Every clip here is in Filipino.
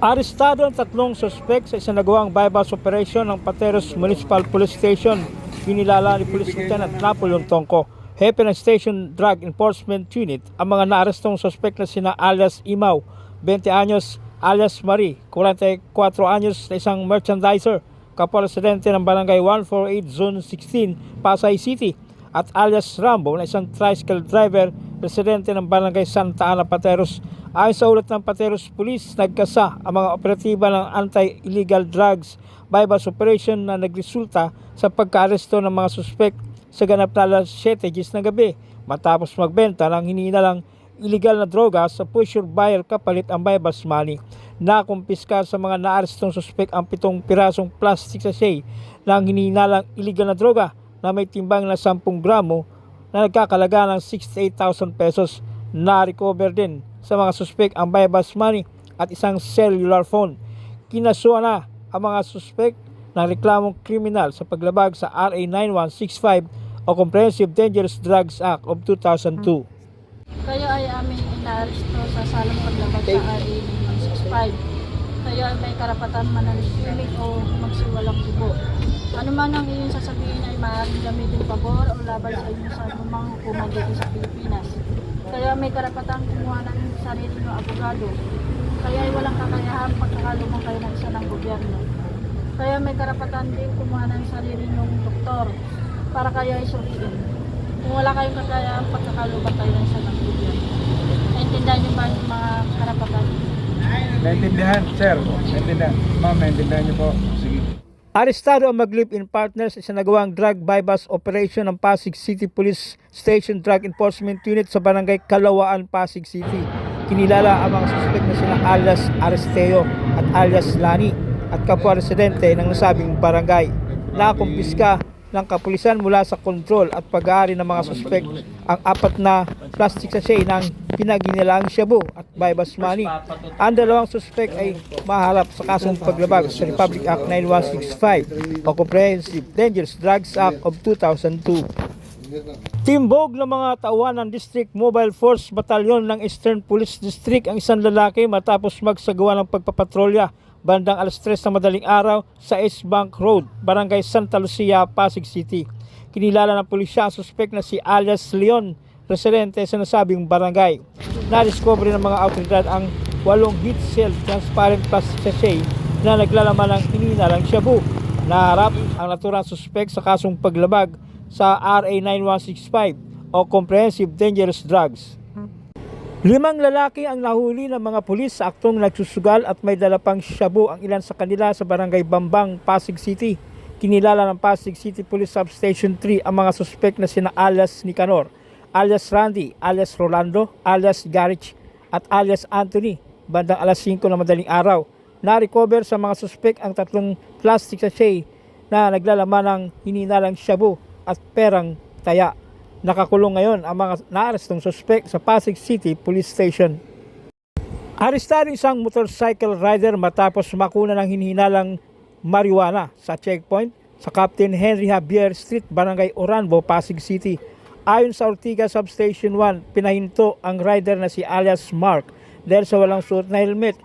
Arestado ang tatlong suspek sa isang nagawang bypass operation ng Pateros Municipal Police Station. Kinilala ni Police Lieutenant Napoleon Tongco, Hepe ng Station Drug Enforcement Unit, ang mga naarestong suspek na sina alias Imaw, 20 anyos, alias Marie, 44 anyos na isang merchandiser, kapwa-residente ng Barangay 148 Zone 16, Pasay City, at alias Rambo na isang tricycle driver, residente ng Barangay Santa Ana, Pateros. Ayon sa ulat ng Pateros Police, nagkasa ang mga operatiba ng anti-illegal drugs bypass operation na nagresulta sa pagkaaresto ng mga suspek sa ganap na alas 7 ng gabi matapos magbenta ng hinihinalang illegal na droga sa pusher buyer kapalit ang bypass money. Nakumpiska sa mga naarestong suspek ang 7 pirasong plastic sachet ng hinihinalang illegal na droga na may timbang na 10 gramo na nagkakalaga ng 68,000 pesos. Na-recover din sa mga suspek ang bypass money at isang cellular phone. Kinasuhan na ang mga suspek ng reklamong kriminal sa paglabag sa RA 9165 o Comprehensive Dangerous Drugs Act of 2002. Kayo ay aming inaaresto sa salang paglabag sa RA 9165. Kayo ay may karapatan mananahimik o magsiwalang tubo. Ano man ang iyong sasabihin ay maaaring gamitin pabor o laban sa inyo sa anumang hukuman dito sa Pilipinas. Kaya may karapatang kumuha ng sarili ng abogado. Kaya ay walang kakayahan pagkakalumang kayo ng isa ng gobyerno. Kaya may karapatan din kumuha ng sarili ng doktor para kayo ay suriin. Kung wala kayong kakayahan pagkakalumang kayo ng isa ng gobyerno. Naintindihan niyo ba yung mga karapatan? Naintindihan, sir. Naintindihan. Ma'am, naintindihan niyo po. Sige. Arestado ang mag-live-in partners sa isang nagawang drug bypass operation ng Pasig City Police Station Drug Enforcement Unit sa Barangay Kalawaan, Pasig City. Kinilala ang mga suspek na sina alias Aristeo at alias Lani at kapwa-residente ng nasabing barangay. Nakumpiska ng kapulisan mula sa kontrol at pag-aari ng mga suspek ang 4 na plastic sachet ng pinaginilaang shabu at bypass money. Ang 2 suspek ay maharap sa kasong paglabag sa Republic Act 9165 o Comprehensive Dangerous Drugs Act of 2002. Timbog ng mga tauhan ng District Mobile Force Battalion ng Eastern Police District ang isang lalaki matapos magsagawa ng pagpapatrolya bandang alas 3 ng madaling araw sa East Bank Road, Barangay Santa Lucia, Pasig City. Kinilala ng pulisya ang suspek na si alias Leon, residente sa nasabing barangay. Na-discover ng mga awtoridad ang 8 heat seal transparent plastic sachet na naglalaman ng hinihinalang shabu. Naharap ang naturang suspek sa kasong paglabag sa RA 9165 o Comprehensive Dangerous Drugs. 5 lalaki ang nahuli ng mga pulis sa aktong nagsusugal at may dala pang shabu ang ilan sa kanila sa Barangay Bambang, Pasig City. Kinilala ng Pasig City Police Substation 3 ang mga suspek na sina alias Nicanor, alias Randy, alias Rolando, alias Garich at alias Anthony. Bandang alas 5 ng madaling araw, na-recover sa mga suspek ang 3 plastic sachet na naglalaman ng hinihinalang shabu at perang taya. Nakakulong ngayon ang mga naarestong suspek sa Pasig City Police Station. Arestado isang motorcycle rider matapos makuna ng hinihinalang marijuana sa checkpoint sa Captain Henry Javier Street, Barangay Oranbo, Pasig City. Ayon sa Ortiga Substation 1, pinahinto ang rider na si alias Mark dahil sa walang suot na helmet.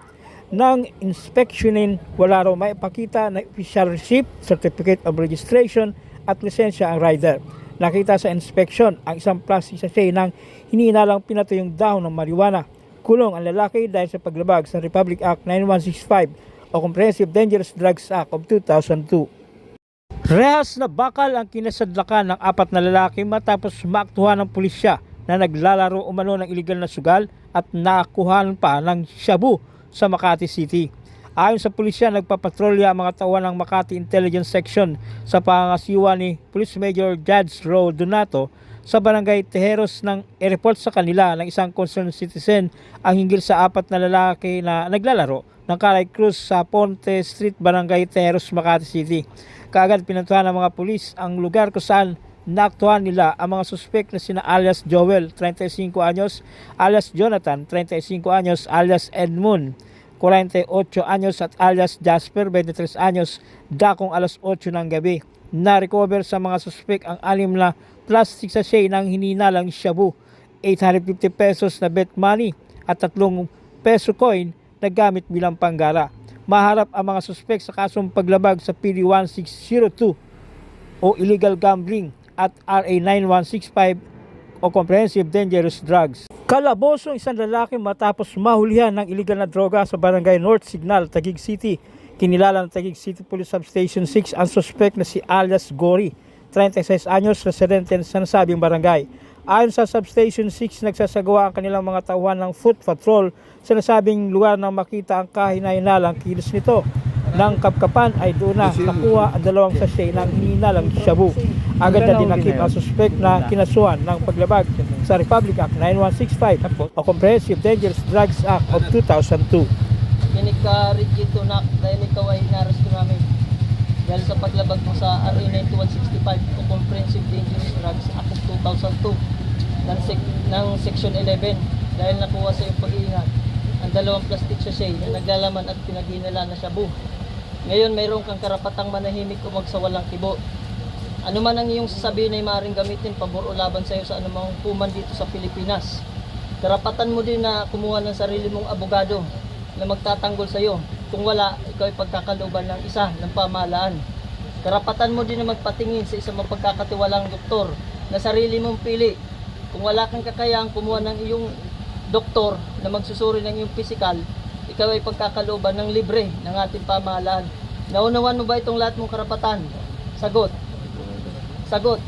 Nang inspeksyonin, wala raw maipakita na official receipt, certificate of registration at lisensya ang rider. Nakita sa inspection ang isang plastic sachet ng hinihinalang pinatuyong dahon ng marijuana. Kulong ang lalaki dahil sa paglabag sa Republic Act 9165 o Comprehensive Dangerous Drugs Act of 2002. Rehas na bakal ang kinasadlakan ng 4 na lalaki matapos maaktuhan ng pulisya na naglalaro umano ng iligal na sugal at nakakuhaan pa ng shabu sa Makati City. Ayon sa pulisya, nagpapatrolya ang mga tauhan ng Makati Intelligence Section sa pangangasiwa ni Police Major Judge Ro Donato sa Barangay Tejeros nang i-report sa kanila ng isang concerned citizen ang hinggil sa 4 na lalaki na naglalaro ng Caray Cruz sa Ponte Street, Barangay Tejeros, Makati City. Kaagad pinuntahan ng mga pulis ang lugar kung saan naaktuhan nila ang mga suspek na sina alias Joel, 35 anyos, alias Jonathan, 35 anyos, alias Edmund, 48 anyos at alias Jasper, 23 anyos, dakong alas 8 ng gabi. Na-recover sa mga suspek ang 6 na plastic sachet ng hinihinalang shabu, 850 pesos na bet money at 3 peso coin na gamit bilang panggala. Maharap ang mga suspek sa kasong paglabag sa PD 1602 o illegal gambling at RA 9165 o comprehensive dangerous drugs. Kalaboso isang lalaki matapos mahulihan ng illegal na droga sa barangay North Signal, Taguig City. Kinilala ng Taguig City Police Substation 6 ang suspect na si alias Gory, 36 anyos, residente sa nasabing barangay. Ayon sa Substation 6, nagsasagawa ang kanilang mga tauhan ng foot patrol sa nasabing lugar nang makita ang kahinainalang kilos nito. Nang kapkapan ay doon na nakuha ang 2 sachet ng hininalang shabu. Agad na dinakip ang suspect na kinasuhan ng paglabag sa Republic Act 9165 o Comprehensive Dangerous Drugs Act of 2002. Yan ika-rigito na dahil ikaw ay inaresto namin dahil sa paglabag mo sa RA 9165 o Comprehensive Dangerous Drugs Act of 2002 ng Section 11 dahil nakuha sa iyong pag-iingat ang 2 plastic sachet na naglalaman at pinaghinala na shabu. Ngayon mayroon kang karapatang manahimik o magsawalang kibo. Ano man ang iyong sasabihin ay maaaring gamitin pabor o laban sa iyo sa anumang hukuman dito sa Pilipinas. Karapatan mo din na kumuha ng sarili mong abogado na magtatanggol sa iyo. Kung wala, ikaw ay pagkakalooban ng isa ng pamahalaan. Karapatan mo din na magpatingin sa isang mapagkakatiwalang doktor na sarili mong pili. Kung wala kang kakayahang kumuha ng iyong doktor na magsusuri ng iyong pisikal, ikaw ay pagkakalooban ng libre ng ating pamahalaan. Naunawan mo ba itong lahat mong karapatan? Sagot. Sagot.